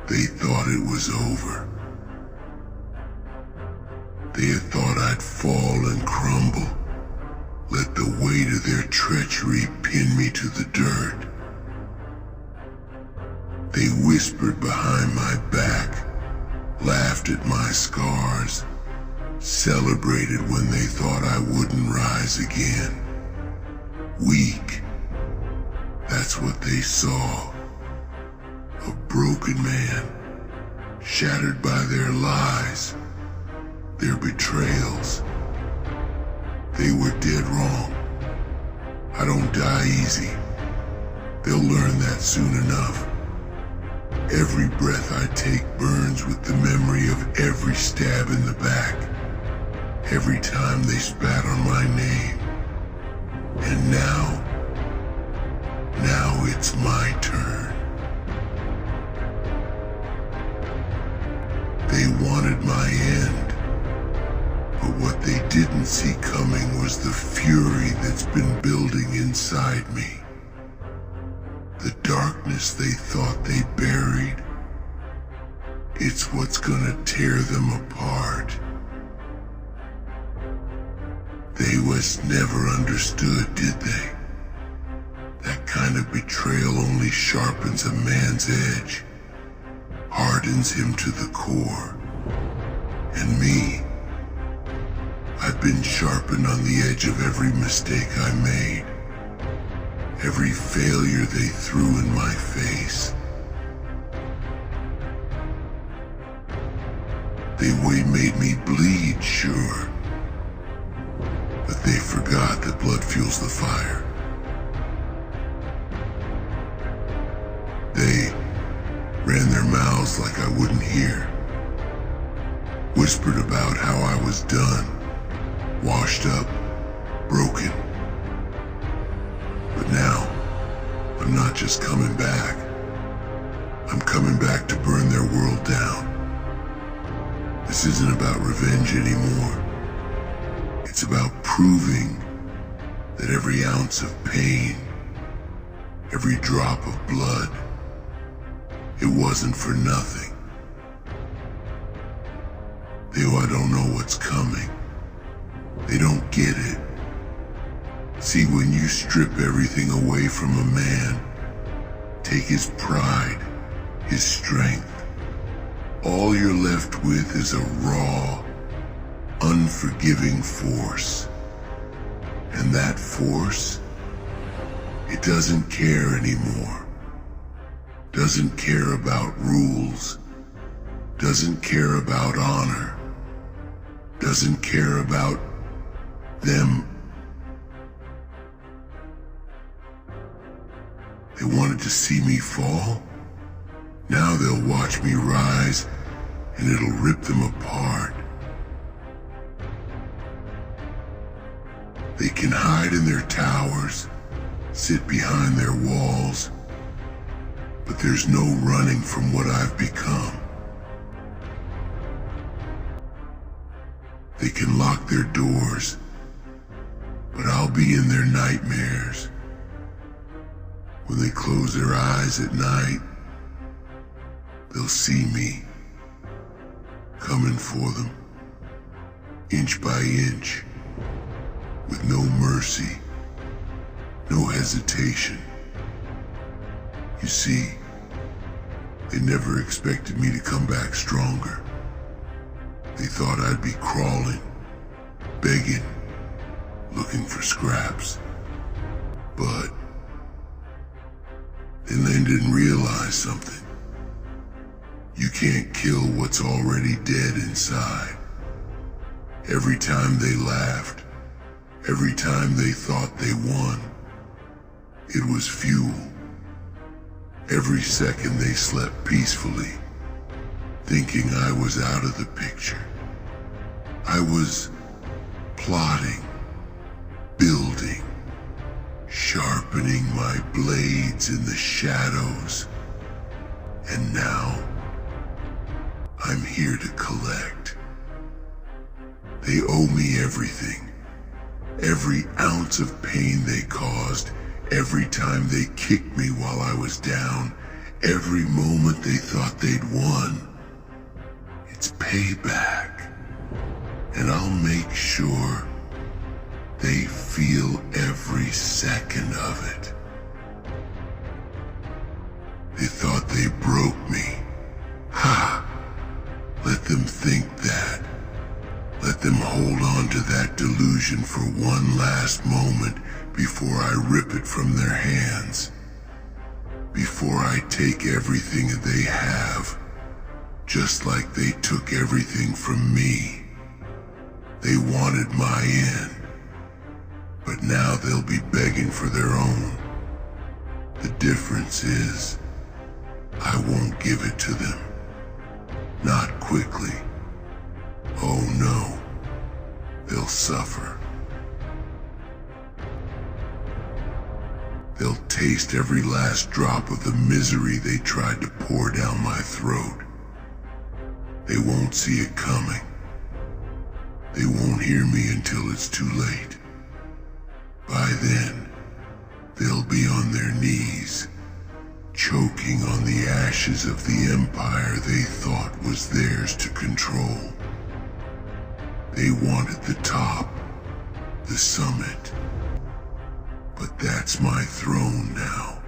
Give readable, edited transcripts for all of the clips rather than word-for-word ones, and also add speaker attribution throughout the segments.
Speaker 1: They thought it was over. They had thought I'd fall and crumble, let the weight of their treachery pin me to the dirt. They whispered behind my back, laughed at my scars, celebrated when they thought I wouldn't rise again. Weak, that's what they saw. A broken man, shattered by their lies, their betrayals. They were dead wrong. I don't die easy. They'll learn that soon enough. Every breath I take burns with the memory of every stab in the back, every time they spat on my name. And now it's my turn. They wanted my end, but what they didn't see coming was the fury that's been building inside me. The darkness they thought they buried, it's what's gonna tear them apart. They was never understood, did they? That kind of betrayal only sharpens a man's edge, hardens him to the core. And me, I've been sharpened on the edge of every mistake I made, every failure they threw in my face. They made me bleed, sure, but they forgot that blood fuels the fire. They ran their mouths like I wouldn't hear, whispered about how I was done, washed up, broken. But now, I'm not just coming back. I'm coming back to burn their world down. This isn't about revenge anymore. It's about proving that every ounce of pain, every drop of blood, it wasn't for nothing. They don't know what's coming. They don't get it. See, when you strip everything away from a man, take his pride, his strength, all you're left with is a raw, unforgiving force. And that force, it doesn't care anymore. Doesn't care about rules, doesn't care about honor, doesn't care about them. They wanted to see me fall. Now they'll watch me rise, and it'll rip them apart. They can hide in their towers, sit behind their walls, but there's no running from what I've become. They can lock their doors, but I'll be in their nightmares. When they close their eyes at night, they'll see me coming for them, inch by inch, with no mercy, no hesitation. You see, they never expected me to come back stronger. They thought I'd be crawling, begging, looking for scraps. But then they didn't realize something. You can't kill what's already dead inside. Every time they laughed, every time they thought they won, it was fuel. Every second they slept peacefully, thinking I was out of the picture. I was plotting, building, sharpening my blades in the shadows. And now, I'm here to collect. They owe me everything. Every ounce of pain they caused, every time they kicked me while I was down, Every moment they thought they'd won, it's payback. And I'll make sure they feel every second of it. They thought they broke me. Ha! Let them think that. Let them hold on to that delusion for one last moment before I rip it from their hands. Before I take everything they have, just like they took everything from me. They wanted my end, but now they'll be begging for their own. The difference is, I won't give it to them. Not quickly. Oh no, they'll suffer. They'll taste every last drop of the misery they tried to pour down my throat. They won't see it coming. They won't hear me until it's too late. By then, they'll be on their knees, choking on the ashes of the empire they thought was theirs to control. They wanted the top, the summit. But that's my throne now.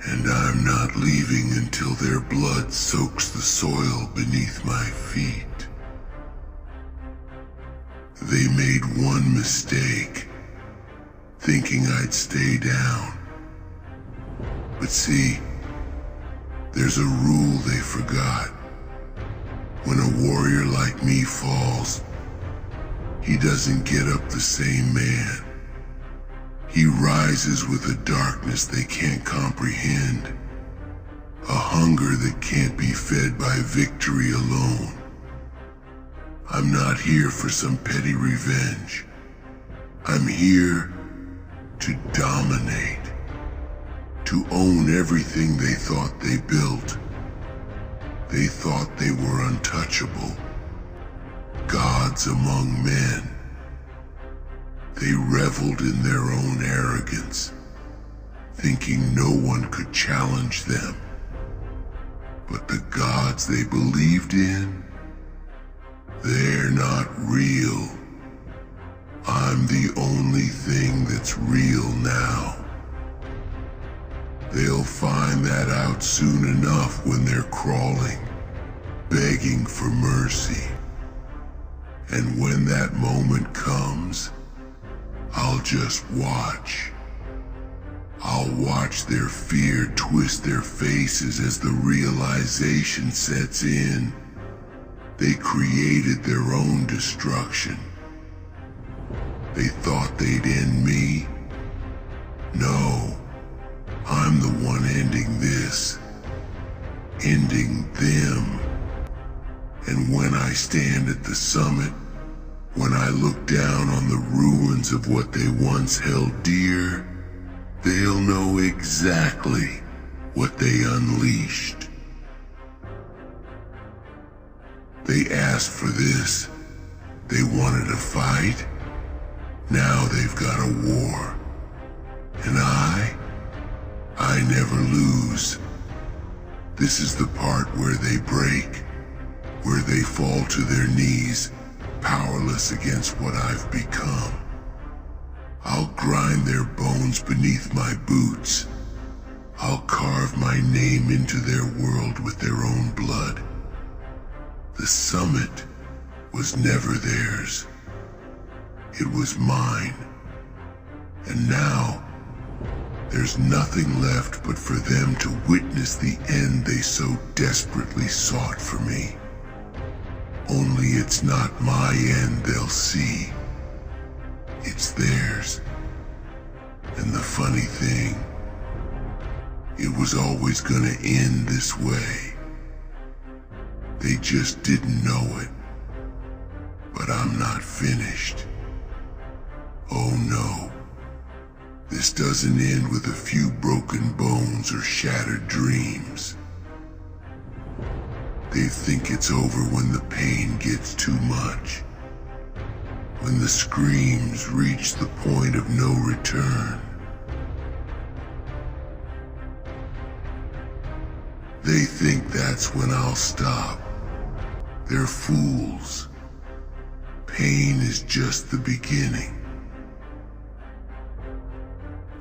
Speaker 1: And I'm not leaving until their blood soaks the soil beneath my feet. They made one mistake, thinking I'd stay down. But see, there's a rule they forgot. When a warrior like me falls, he doesn't get up the same man. He rises with a darkness they can't comprehend, a hunger that can't be fed by victory alone. I'm not here for some petty revenge. I'm here to dominate, to own everything they thought they built. They thought they were untouchable, gods among men. They reveled in their own arrogance, thinking no one could challenge them. But the gods they believed in, they're not real. I'm the only thing that's real now. They'll find that out soon enough when they're crawling, begging for mercy. And when that moment comes, I'll just watch. I'll watch their fear twist their faces as the realization sets in. They created their own destruction. They thought they'd end me. No, I'm the one ending this. Ending them. And when I stand at the summit, when I look down on the ruins of what they once held dear, they'll know exactly what they unleashed. They asked for this. They wanted a fight. Now they've got a war. And I never lose. This is the part where they break, where they fall to their knees, powerless against what I've become. I'll grind their bones beneath my boots. I'll carve my name into their world with their own blood. The summit was never theirs. It was mine. And now, there's nothing left but for them to witness the end they so desperately sought for me. Only it's not my end they'll see. It's theirs. And the funny thing, it was always gonna end this way. They just didn't know it. But I'm not finished. Oh no. This doesn't end with a few broken bones or shattered dreams. They think it's over when the pain gets too much. When the screams reach the point of no return. They think that's when I'll stop. They're fools. Pain is just the beginning.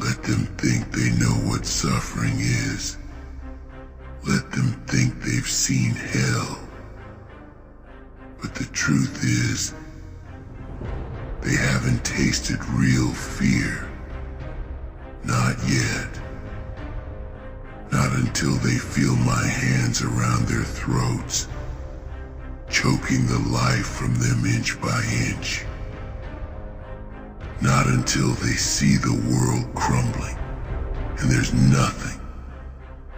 Speaker 1: Let them think they know what suffering is. Let them think they've seen hell. But the truth is, they haven't tasted real fear. Not yet. Not until they feel my hands around their throats, choking the life from them inch by inch. Not until they see the world crumbling, and there's nothing,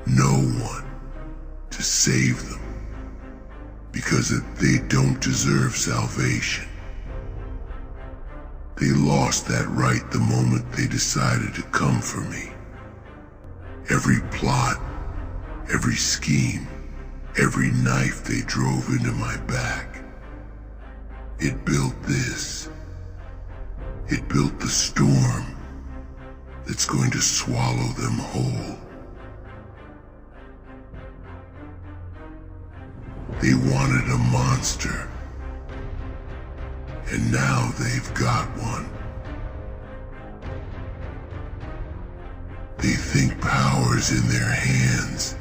Speaker 1: no one, to save them, because they don't deserve salvation. They lost that right the moment they decided to come for me. Every plot, every scheme, every knife they drove into my back, it built this. It built the storm that's going to swallow them whole. They wanted a monster, and now they've got one. They think power's in their hands.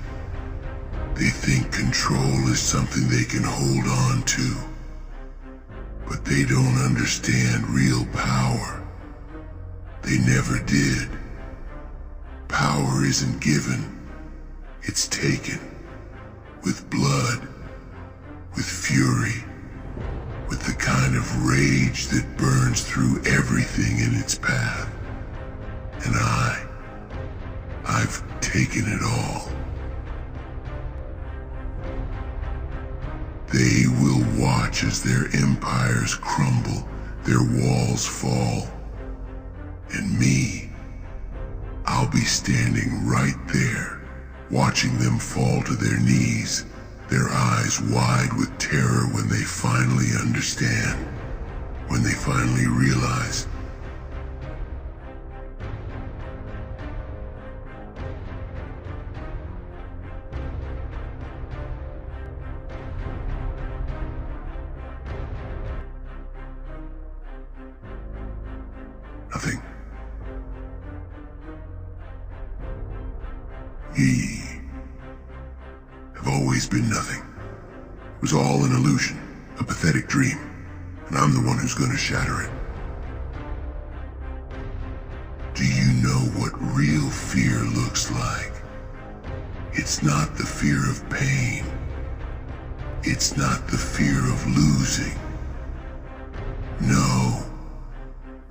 Speaker 1: They think control is something they can hold on to. But they don't understand real power. They never did. Power isn't given, it's taken. With blood, with fury, with the kind of rage that burns through everything in its path. And I've taken it all. They will watch as their empires crumble, their walls fall. And me, I'll be standing right there, watching them fall to their knees, their eyes wide with terror when they finally understand, when they finally realize. Nothing. Ye have always been nothing. It was all an illusion, a pathetic dream, and I'm the one who's gonna shatter it. Do you know what real fear looks like? It's not the fear of pain. It's not the fear of losing. No.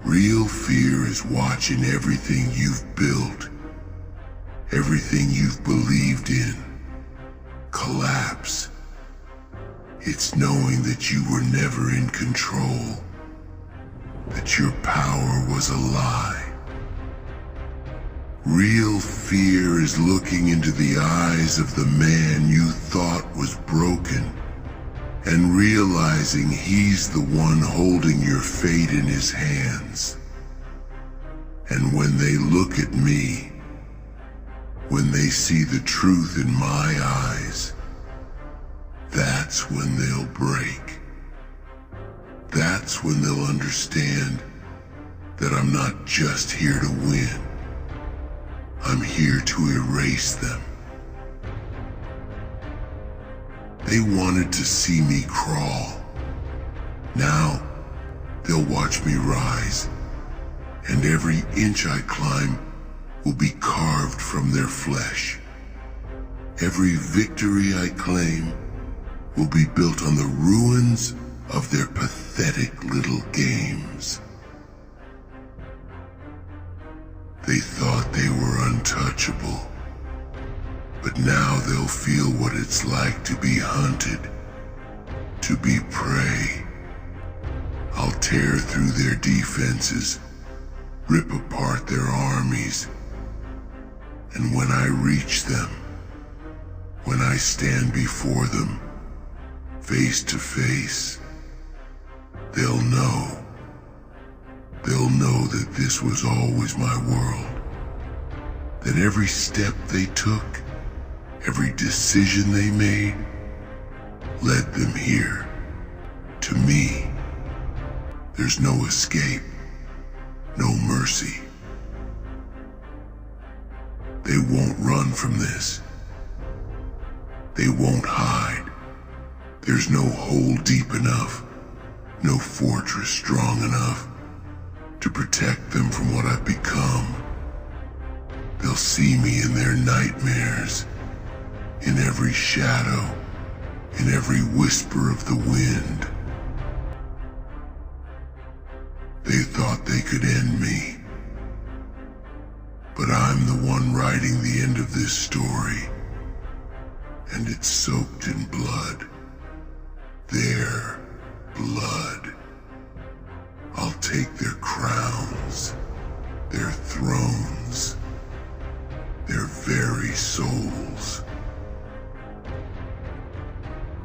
Speaker 1: Real fear is watching everything you've built, everything you've believed in, collapse. It's knowing that you were never in control, that your power was a lie. Real fear is looking into the eyes of the man you thought was broken, and realizing he's the one holding your fate in his hands. And when they look at me, when they see the truth in my eyes, that's when they'll break. That's when they'll understand that I'm not just here to win. I'm here to erase them. They wanted to see me crawl. Now, they'll watch me rise, and every inch I climb will be carved from their flesh. Every victory I claim will be built on the ruins of their pathetic little games. They thought they were untouchable. But now they'll feel what it's like to be hunted, to be prey. I'll tear through their defenses, rip apart their armies. And when I reach them, when I stand before them, face to face, they'll know. They'll know that this was always my world. That every step they took, every decision they made led them here. To me, there's no escape, no mercy. They won't run from this. They won't hide. There's no hole deep enough, no fortress strong enough to protect them from what I've become. They'll see me in their nightmares, in every shadow, in every whisper of the wind. They thought they could end me, but I'm the one writing the end of this story, and it's soaked in blood. Their blood. I'll take their crowns, their thrones, their very souls.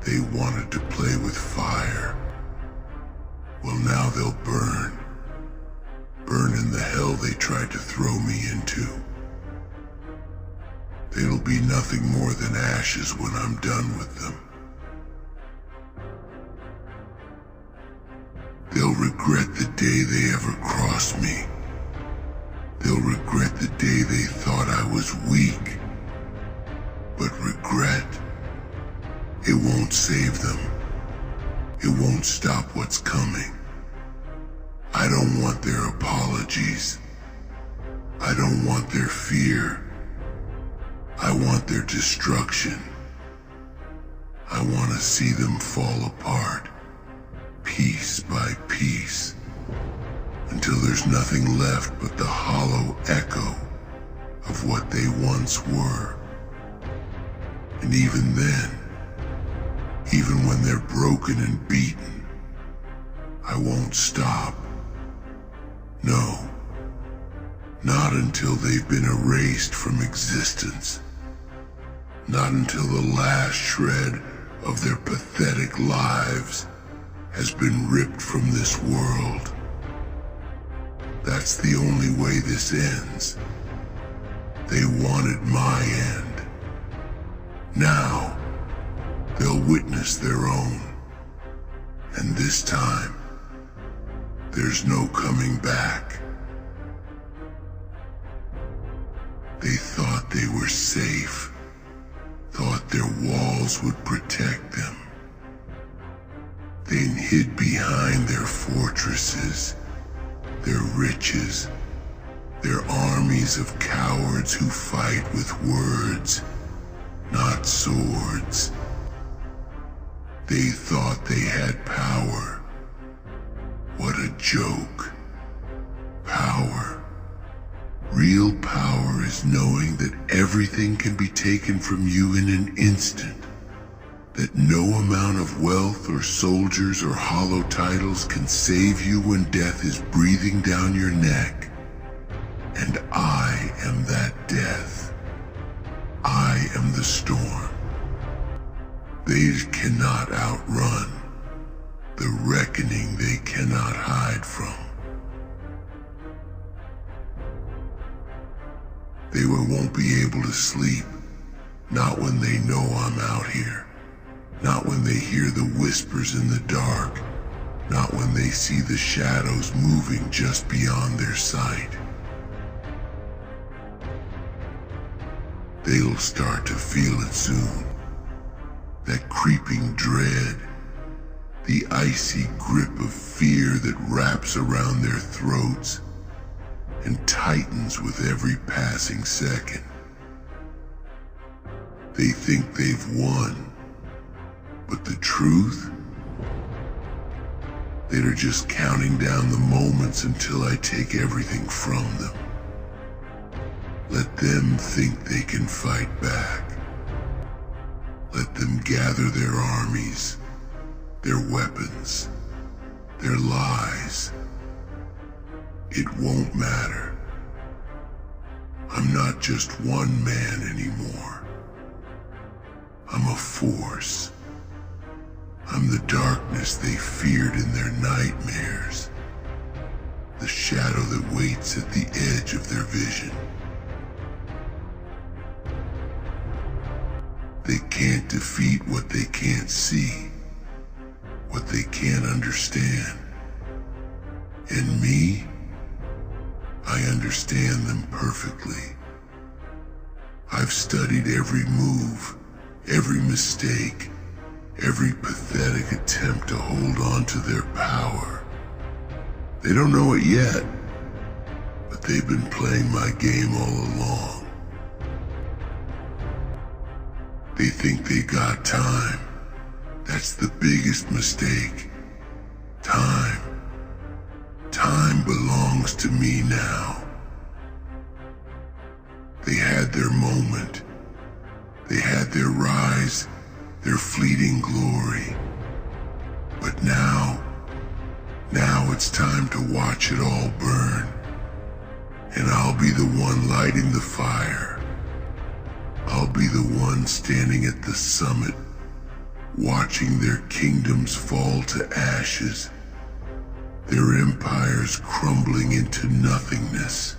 Speaker 1: They wanted to play with fire. Well, now they'll burn. Burn in the hell they tried to throw me into. They'll be nothing more than ashes when I'm done with them. They'll regret the day they ever crossed me. They'll regret the day they thought I was weak. But regret, it won't save them. It won't stop what's coming. I don't want their apologies. I don't want their fear. I want their destruction. I want to see them fall apart, piece by piece, until there's nothing left but the hollow echo of what they once were. And even then, even when they're broken and beaten, I won't stop. No, not until they've been erased from existence. Not until the last shred of their pathetic lives has been ripped from this world. That's the only way this ends. They wanted my end. Now, they'll witness their own. And this time, there's no coming back. They thought they were safe, thought their walls would protect them. They hid behind their fortresses, their riches, their armies of cowards who fight with words, not swords. They thought they had power. What a joke. Power. Real power is knowing that everything can be taken from you in an instant. That no amount of wealth or soldiers or hollow titles can save you when death is breathing down your neck. And I am that death. I am the storm. They cannot outrun the reckoning they cannot hide from. They won't be able to sleep, not when they know I'm out here, not when they hear the whispers in the dark, not when they see the shadows moving just beyond their sight. They'll start to feel it soon, that creeping dread, the icy grip of fear that wraps around their throats and tightens with every passing second. They think they've won, but the truth? They're just counting down the moments until I take everything from them. Let them think they can fight back. Let them gather their armies, their weapons, their lies. It won't matter. I'm not just one man anymore. I'm a force. I'm the darkness they feared in their nightmares. The shadow that waits at the edge of their vision. They can't defeat what they can't see, what they can't understand. And me, I understand them perfectly. I've studied every move, every mistake, every pathetic attempt to hold on to their power. They don't know it yet, but they've been playing my game all along. They think they got time. That's the biggest mistake. Time. Time belongs to me now. They had their moment. They had their rise, their fleeting glory. But now it's time to watch it all burn. And I'll be the one lighting the fire. I'll be the one standing at the summit, watching their kingdoms fall to ashes, their empires crumbling into nothingness.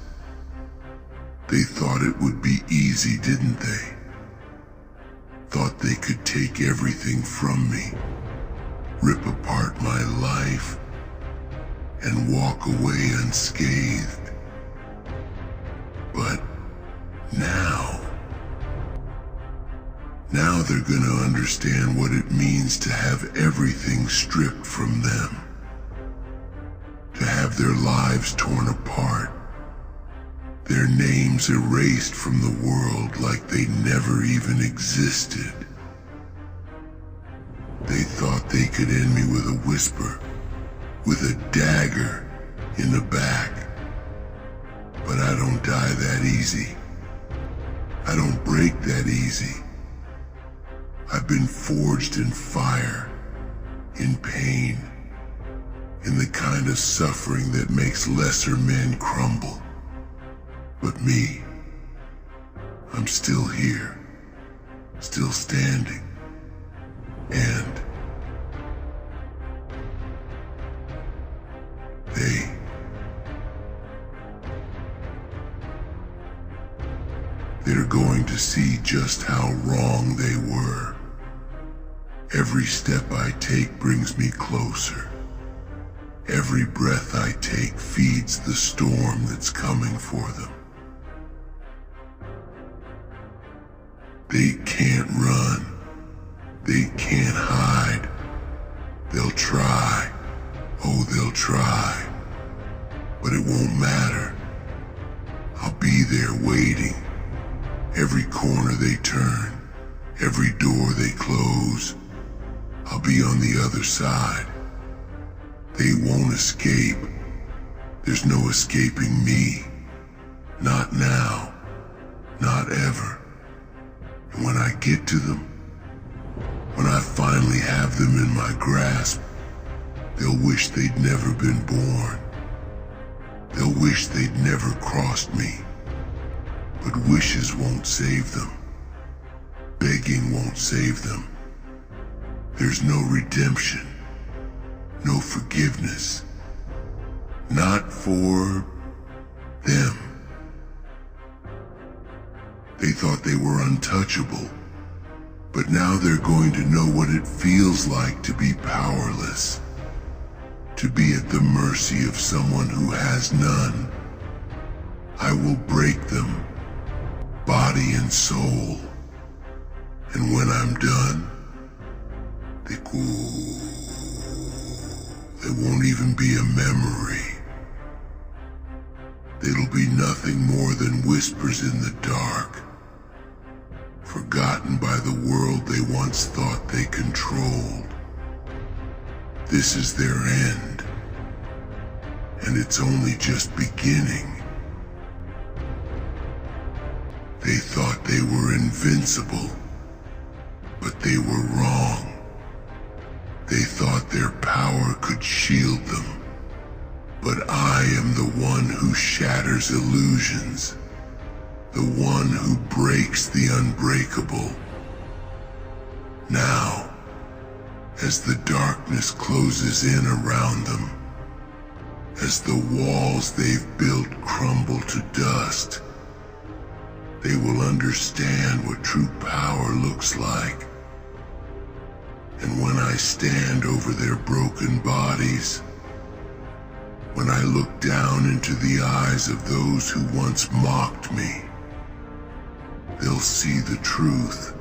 Speaker 1: They thought it would be easy, didn't they? Thought they could take everything from me, rip apart my life, and walk away unscathed. But now they're gonna understand what it means to have everything stripped from them, to have their lives torn apart, their names erased from the world like they never even existed. They thought they could end me with a whisper, with a dagger in the back. But I don't die that easy. I don't break that easy. I've been forged in fire, in pain, in the kind of suffering that makes lesser men crumble. But me, I'm still here, still standing, and they're going to see just how wrong they were. Every step I take brings me closer. Every breath I take feeds the storm that's coming for them. They can't run. They can't hide. They'll try. Oh, they'll try. But it won't matter. I'll be there waiting. Every corner they turn, every door they close, I'll be on the other side. They won't escape. There's no escaping me. Not now. Not ever. And when I get to them, when I finally have them in my grasp, they'll wish they'd never been born. They'll wish they'd never crossed me. But wishes won't save them. Begging won't save them. There's no redemption, no forgiveness. Not for them. They thought they were untouchable, but now they're going to know what it feels like to be powerless, to be at the mercy of someone who has none. I will break them, body and soul, and when I'm done, they won't even be a memory. It'll be nothing more than whispers in the dark, forgotten by the world they once thought they controlled. This is their end, and it's only just beginning. They thought they were invincible, but they were wrong. They thought their power could shield them, but I am the one who shatters illusions, the one who breaks the unbreakable. Now, as the darkness closes in around them, as the walls they've built crumble to dust, They will understand what true power looks like. And when I stand over their broken bodies, when I look down into the eyes of those who once mocked me, they'll see the truth.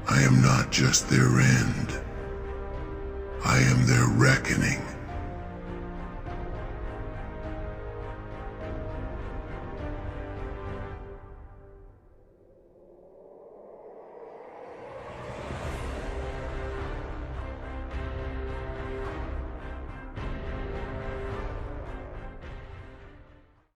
Speaker 1: I am not just their end. I am their reckoning.